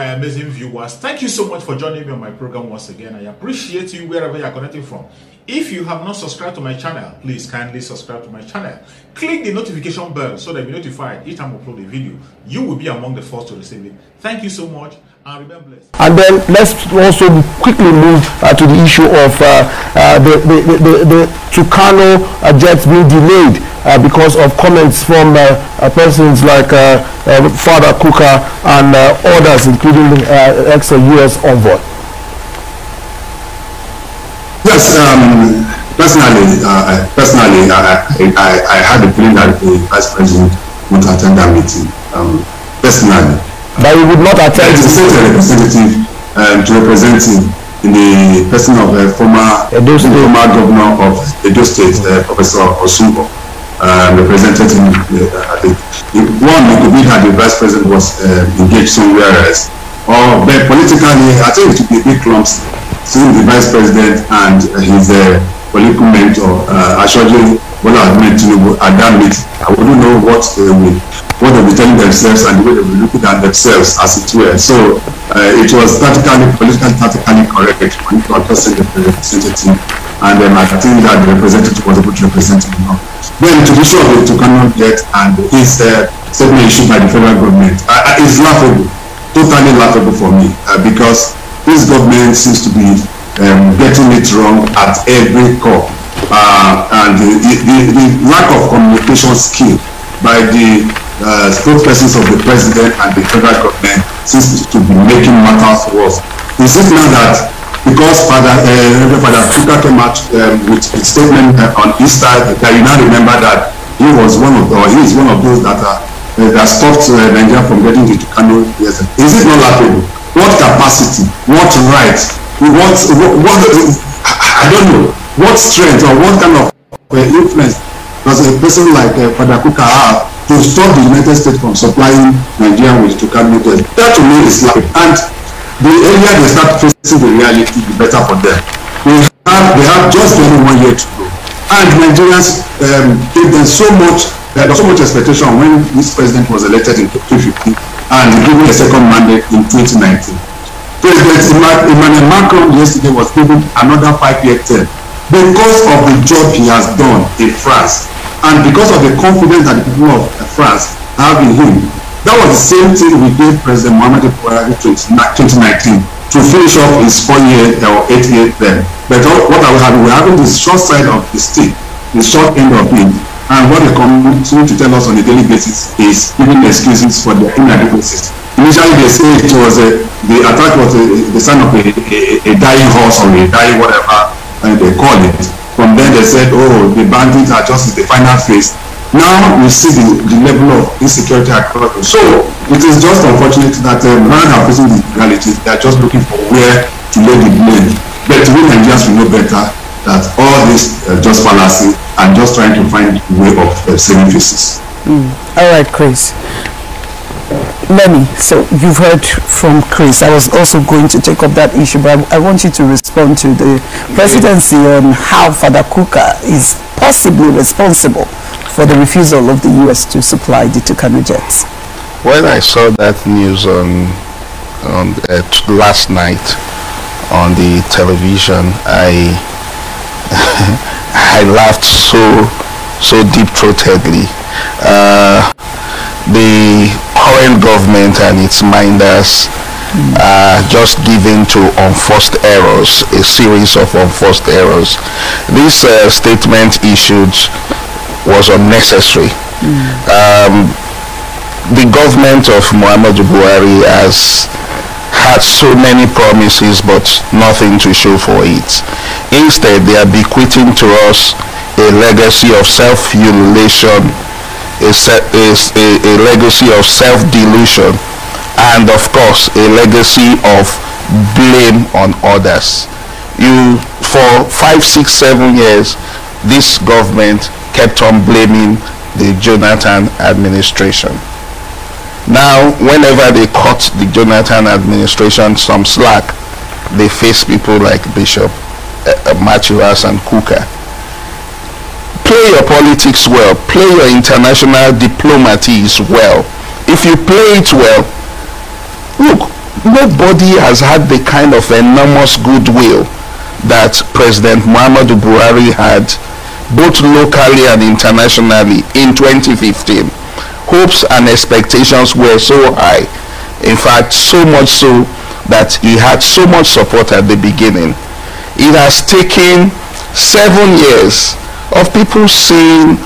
my amazing viewers. Thank you so much for joining me on my program once again. I appreciate you wherever you are connecting from. If you have not subscribed to my channel, please kindly subscribe to my channel. Click the notification bell so that you'll be notified each time I upload a video. You will be among the first to receive it. Thank you so much and remember blessed. And then let's also quickly move to the issue of the Tucano jets being delayed because of comments from persons like Father Kuka and others, including ex-US envoy. Yes, personally, I had the feeling that the Vice President would attend that meeting. Personally, but he would not attend. He sent a representative to represent him in the person of former governor of Edo State, Professor Osunbo, represented him. One could be that the Vice President was engaged somewhere else, or but politically, I think it would be a big clumsy. Seeing the Vice President and his political mentor, Ashoji Bola Ahmed Tinubu, at that meeting, I wouldn't know what they'll be telling themselves and the way they will be looking at themselves, as it were. So it was politically correct for him to address the representative, and I think that the representative was able to represent him. Then to the issue of the Tucano jet and his statement issued by the federal government, it's laughable, totally laughable for me, because this government seems to be getting it wrong at every core, and the lack of communication skill by the spokespersons of the president and the federal government seems to be making matters worse. Is it now that because Father Kuka came out with a statement on Easter that you now remember that he is one of those that stopped Nigeria from getting the Tucano? Yes. Is it not laughable? What capacity, what rights, what I don't know, what strength or what kind of influence does a person like Father Kuka have to stop the United States from supplying Nigeria with Tucano jet? That to me is laughable. And the earlier they start facing the reality, the better for them. They have just 21 years to go, and Nigerians gave them so much. There was so much expectation when this president was elected in 2015 and given a second mandate in 2019. President Emmanuel Macron yesterday was given another 5-year term because of the job he has done in France and because of the confidence that the people of France have in him. That was the same thing we gave President Muhammadu Buhari in 2019 to finish off his 4-year or 8-year term. But what are we having? We're having the short side of the stick, the short end of it. And what they continue to tell us on a daily basis is giving excuses for their inadequacies. Initially, they say it was the attack was the sign of a dying horse or a dying whatever, and they call it. From then they said, oh, the bandits are just in the final phase. Now we see the level of insecurity across. So it is just unfortunate that rather than facing the realities, they are just looking for where to lay the blame. But we Nigerians will know better that all this just fallacy and just trying to find a way of saving faces. All right, Chris. Lenny, so you've heard from Chris. I was also going to take up that issue, but I want you to respond to the presidency on how Father Kuka is possibly responsible for the refusal of the U.S. to supply the Tucano jets. When I saw that news on last night on the television, I laughed so deep-throatedly. The current government and its minders are just given to unforced errors, a series of unforced errors. This statement issued was unnecessary. The government of Muhammadu Buhari has had so many promises but nothing to show for it. Instead, they are bequeathing to us a legacy of self-ululation, a legacy of self-delusion, and of course a legacy of blame on others. For 5, 6, 7 years, this government kept on blaming the Jonathan administration. Now, whenever they cut the Jonathan administration some slack, they face people like Bishop Machiras and Kuka. Play your politics well. Play your international diplomacy well. If you play it well, look, nobody has had the kind of enormous goodwill that President Muhammadu Buhari had, both locally and internationally, in 2015. Hopes and expectations were so high. In fact, so much so that he had so much support at the beginning. It has taken 7 years of people seeing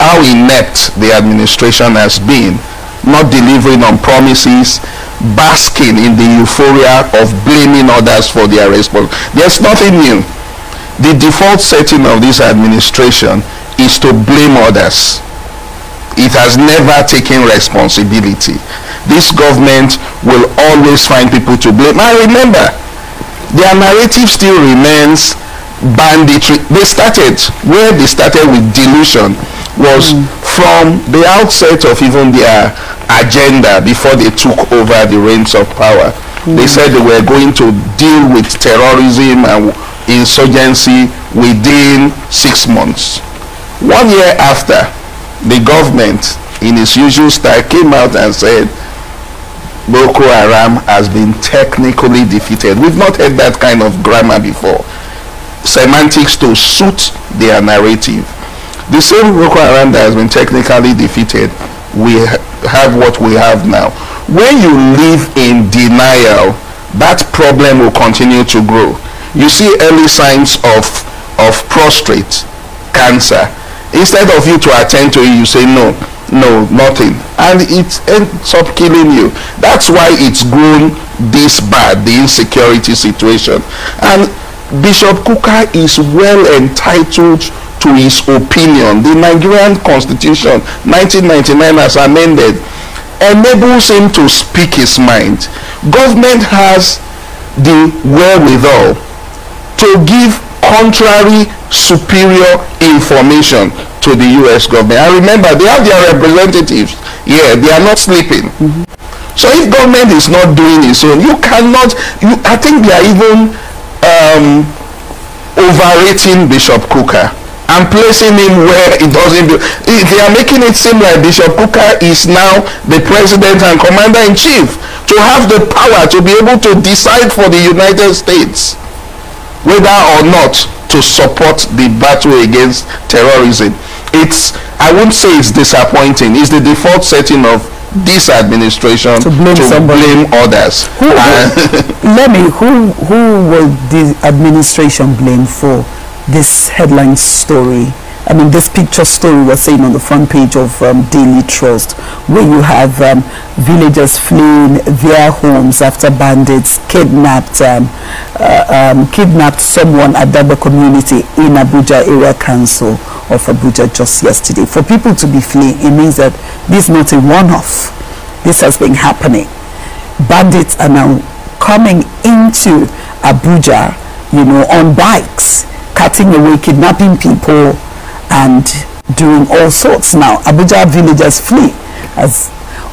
how inept the administration has been, not delivering on promises, basking in the euphoria of blaming others for their response. There's nothing new. The default setting of this administration is to blame others. It has never taken responsibility. This government will always find people to blame. And remember, their narrative still remains banditry. Where they started with delusion was from the outset of even their agenda before they took over the reins of power. They said they were going to deal with terrorism and insurgency within 6 months. 1 year after, the government, in its usual style, came out and said Boko Haram has been technically defeated. We've not heard that kind of grammar before. Semantics to suit their narrative. The same Boko Haram that has been technically defeated, we have what we have now. When you live in denial, that problem will continue to grow. You see early signs of prostate cancer. Instead of you to attend to it, you say no, nothing, and it ends up killing you. That's why it's grown this bad, the insecurity situation. And Bishop Kukah is well entitled to his opinion. The Nigerian Constitution 1999 as amended enables him to speak his mind. Government has the wherewithal to give contrary superior information to the US government. And remember, they have their representatives. Yeah, they are not sleeping. So if government is not doing its own, you cannot, I think they are even overrating Bishop Kukah and placing him where it doesn't do. They are making it seem like Bishop Kukah is now the president and commander-in-chief, to have the power to be able to decide for the United States whether or not to support the battle against terrorism. I wouldn't say it's disappointing. It's the default setting of this administration to blame others. Who will the administration blame for this headline story? I mean, this picture story was saying on the front page of Daily Trust, where you have villagers fleeing their homes after bandits kidnapped someone at Daba community in Abuja Area Council of Abuja just yesterday. For people to be fleeing, it means that this is not a one-off. This has been happening. Bandits are now coming into Abuja, on bikes, cutting away, kidnapping people, and doing all sorts. Now Abuja villagers flee.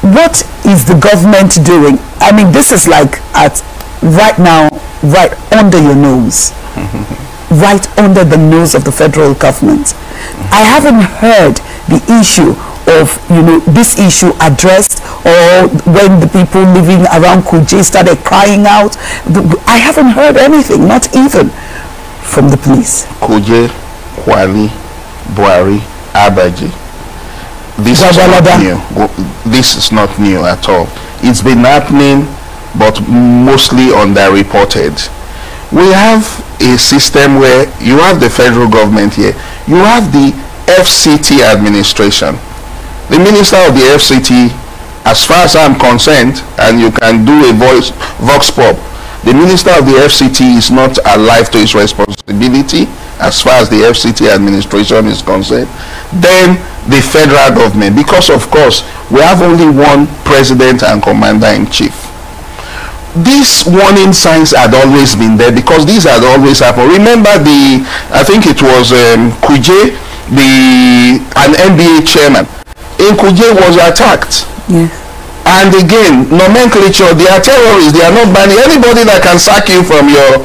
What is the government doing? I mean, this is like right now, right under your nose. Right under the nose of the federal government. I haven't heard the issue of this issue addressed, or when the people living around Kuje started crying out. I haven't heard anything, not even from the police. Kuje, Kwali, Buhari, Abaji. This is not new. This is not new at all. It's been happening, but mostly underreported. We have a system where you have the federal government here. You have the FCT administration. The minister of the FCT, as far as I'm concerned, and you can do a vox pop, the minister of the FCT is not alive to his responsibility as far as the FCT administration is concerned. Then the federal government, because of course we have only one president and commander-in-chief. These warning signs had always been there, because these had always happened. Remember I think it was Kuje, an NBA chairman in Kuje was attacked. Yeah. And again, nomenclature, they are terrorists. They are not banning anybody that can sack you from your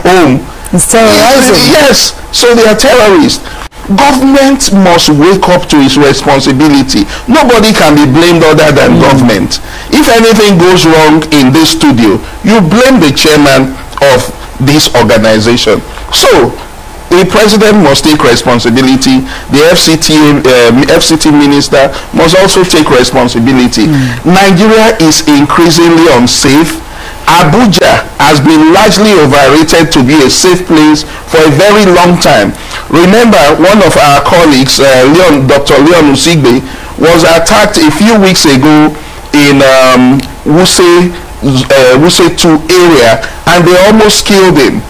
home. It's terrorism. Yes, so they are terrorists. Government must wake up to its responsibility. Nobody can be blamed other than government. If anything goes wrong in this studio, you blame the chairman of this organization. So the president must take responsibility. The FCT minister must also take responsibility. Nigeria is increasingly unsafe. Abuja has been largely overrated to be a safe place for a very long time. Remember, one of our colleagues, Dr. Leon Usigbe, was attacked a few weeks ago in Wuse 2 area, and they almost killed him.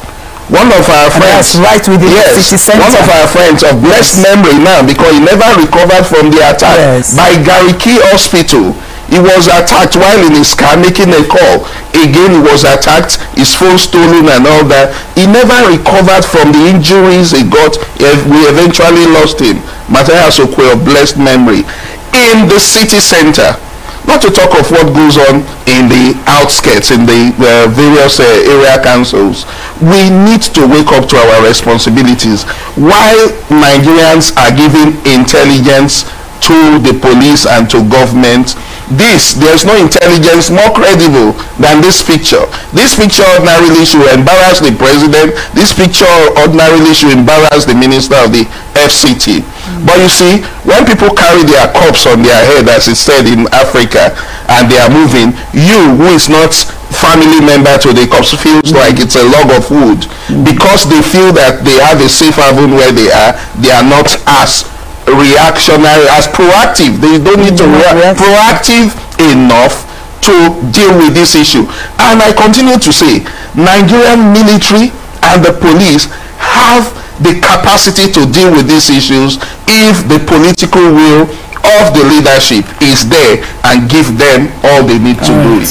One of our friends, right within the city center. One of our friends of blessed memory now, because he never recovered from the attack, by Gariki Hospital. He was attacked while in his car making a call. Again, he was attacked, his phone stolen and all that. He never recovered from the injuries he got. We eventually lost him. Matthias Okwe of blessed memory. In the city center, not to talk of what goes on in the outskirts, in the various area councils, we need to wake up to our responsibilities. While Nigerians are giving intelligence to the police and to government, there's no intelligence more credible than this picture. This picture ordinarily should embarrass the president. This picture ordinarily should embarrass the minister of the FCT. But you see, when people carry their cups on their head, as it's said in Africa, and they are moving, you, who is not family member to the cops, feels like it's a log of wood. Because they feel that they have a safe haven where they are not as reactionary, as proactive. They don't need to react. Proactive enough to deal with this issue. And I continue to say, Nigerian military and the police have the capacity to deal with these issues if the political will of the leadership is there and give them all they need to do it.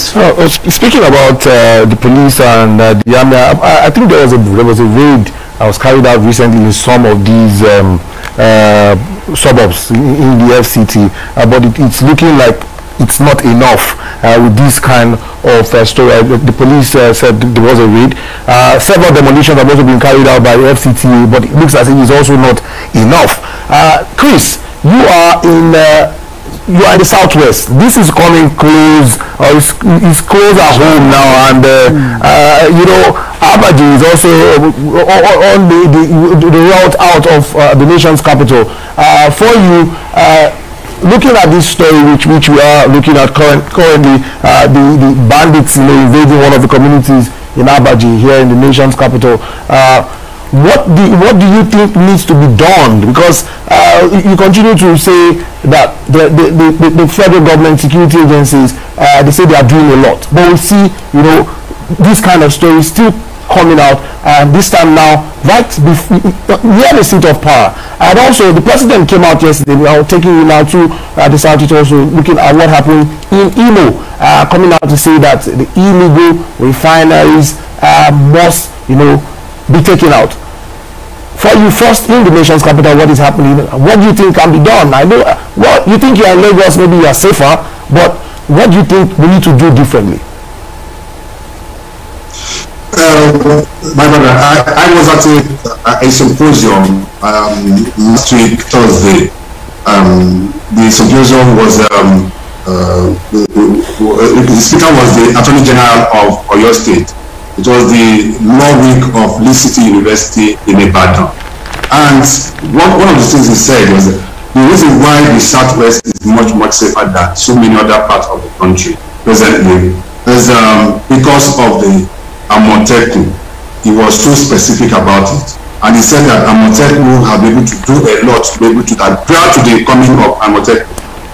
Speaking about the police and the army, I think there was a raid that was carried out recently in some of these suburbs in the FCT, but it's looking like it's not enough with this kind of story. The police said there was a raid. Several demolitions have also been carried out by the FCT, but it looks as if it's also not enough. Chris, you are in the southwest. This is coming close, or it's close at home now, and you know, Abaji is also on the route out of the nation's capital. For you, looking at this story, which we are looking at currently, the bandits, you know, invading one of the communities in Abaji here in the nation's capital. What do you think needs to be done? Because you continue to say that the federal government security agencies, they say they are doing a lot, but we see, you know, this kind of story still coming out, and this time now right near the seat of power. And also the president came out yesterday, taking you now to the south, also looking at what happened in Imo, coming out to say that the illegal refineries must, you know, be taken out. For you, first, in the nation's capital, what is happening? What do you think can be done? I know what you think. You are in Lagos, maybe you are safer, but what do you think we need to do differently? My brother, I was at a symposium last week, Thursday. The symposium was the speaker was the Attorney General of Oyo State. It was the law week of Lee City University in Ibadan. And one of the things he said was that the reason why the Southwest is much safer than so many other parts of the country presently is because of the Amotekun. He was so specific about it. And he said that Amotekun have been able to do a lot to be able to that prior to the coming of Amotekun,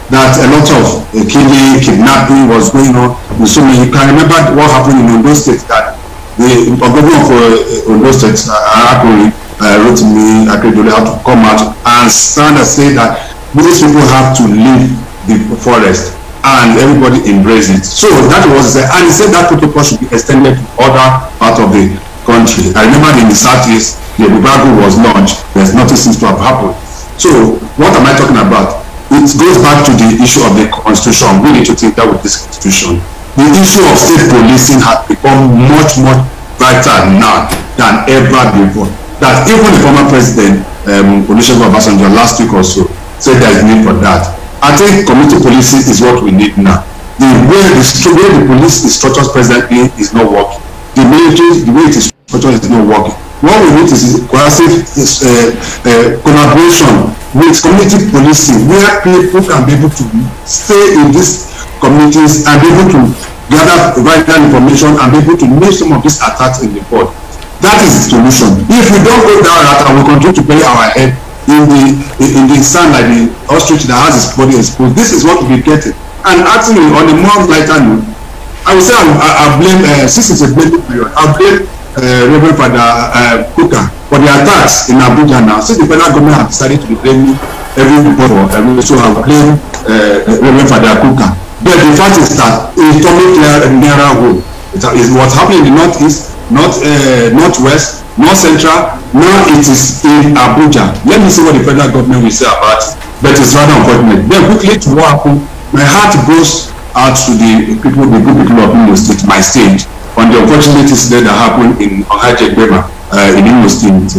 that a lot of killing, kidnapping was going on. So you can remember what happened in Ondo State, that the governor of Ondo State, wrote to me, Akedole, had to come out and stand and say that these people have to leave the forest, and everybody embrace it. So that was, and he said that protocol should be extended to other parts of the country. I remember in the Southeast, the Bubago was launched. There's nothing seems to have happened. So what am I talking about? It goes back to the issue of the constitution. We need to think that with this constitution. The issue of state policing has become much vital now than ever before. that even the former president, Olusegun Obasanjo, last week or so, said there is need for that. I think community policing is what we need now. The way the police is structured presently is not working. The military, the way it is structured is not working. What we need is cohesive collaboration with community policing, where people can be able to stay in these communities and be able to gather vital information and be able to make some of these attacks in the board. That is the solution. If we don't go down that and we continue to bury our head in the sand like the ostrich that has its body exposed, this is what we'll be getting. And actually, on a more lighter note, I would say I blame, since it's a blended period, I blame Reverend Father Kuka for the attacks in Abuja now. Since the federal government have decided to be blaming everybody for everything, so I blame Reverend Father Kuka. But the fact is that it's totally clear hole. It's what's happening in the northeast, northwest, north central. Now it is in Abuja. Let me see what the federal government will say about it. But it's rather unfortunate. Then quickly to what happened, my heart goes out to the people, the good people of Imo State, my state, on the unfortunate incident that happened in Ohaje Bema in Imo State,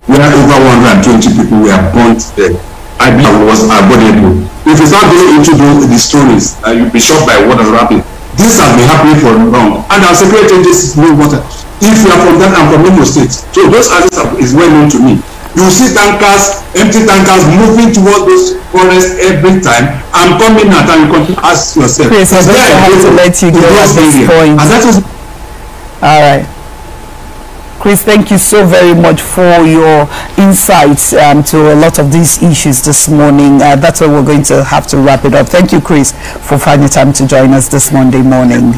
where over 120 people were burnt dead. I believe I was avoidable. If you start going into the stories, you'll be shocked by what has happened. This has been happening for long, and our security agencies know what. If you are from that, I'm from Imo State, so those areas is well known to me. You see tankers, empty tankers moving towards those forests every time. I'm coming out and you continue to ask yourself. Chris, I'm going to have to let you go at this point. And that is all right. Chris, thank you so very much for your insights to a lot of these issues this morning. That's why we're going to have to wrap it up. Thank you, Chris, for finding time to join us this Monday morning.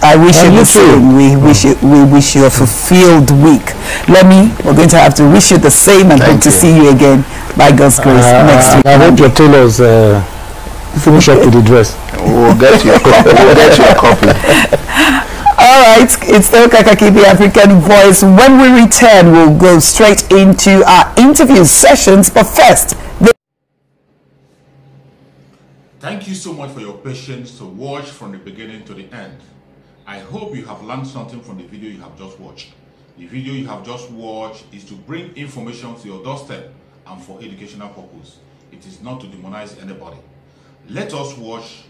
I wish you the same. We wish you a fulfilled week. Lemmy, we're going to have to wish you the same and hope to see you again by God's grace next week. I hope your tailors finish up with the dress. We'll get you a copy. We'll get you a copy. All right, it's still Kakaki, the African Voice. When we return, we'll go straight into our interview sessions. But first, thank you so much for your patience to watch from the beginning to the end. I hope you have learned something from the video you have just watched. The video you have just watched is to bring information to your doorstep and for educational purpose. It is not to demonize anybody. Let us watch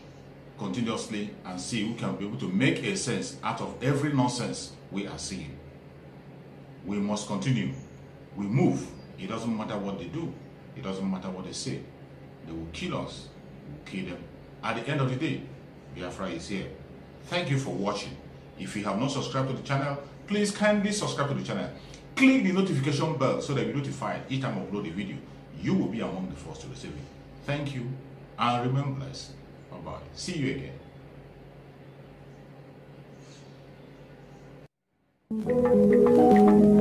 continuously and see who can be able to make a sense out of every nonsense we are seeing. We must continue. We move. It doesn't matter what they do. It doesn't matter what they say. They will kill us. We will kill them. At the end of the day, Biafra is here. Thank you for watching. If you have not subscribed to the channel, please kindly subscribe to the channel. Click the notification bell so that you're notified each time I upload a video. You will be among the first to receive it. Thank you and remember blessed. Bye-bye. See you again.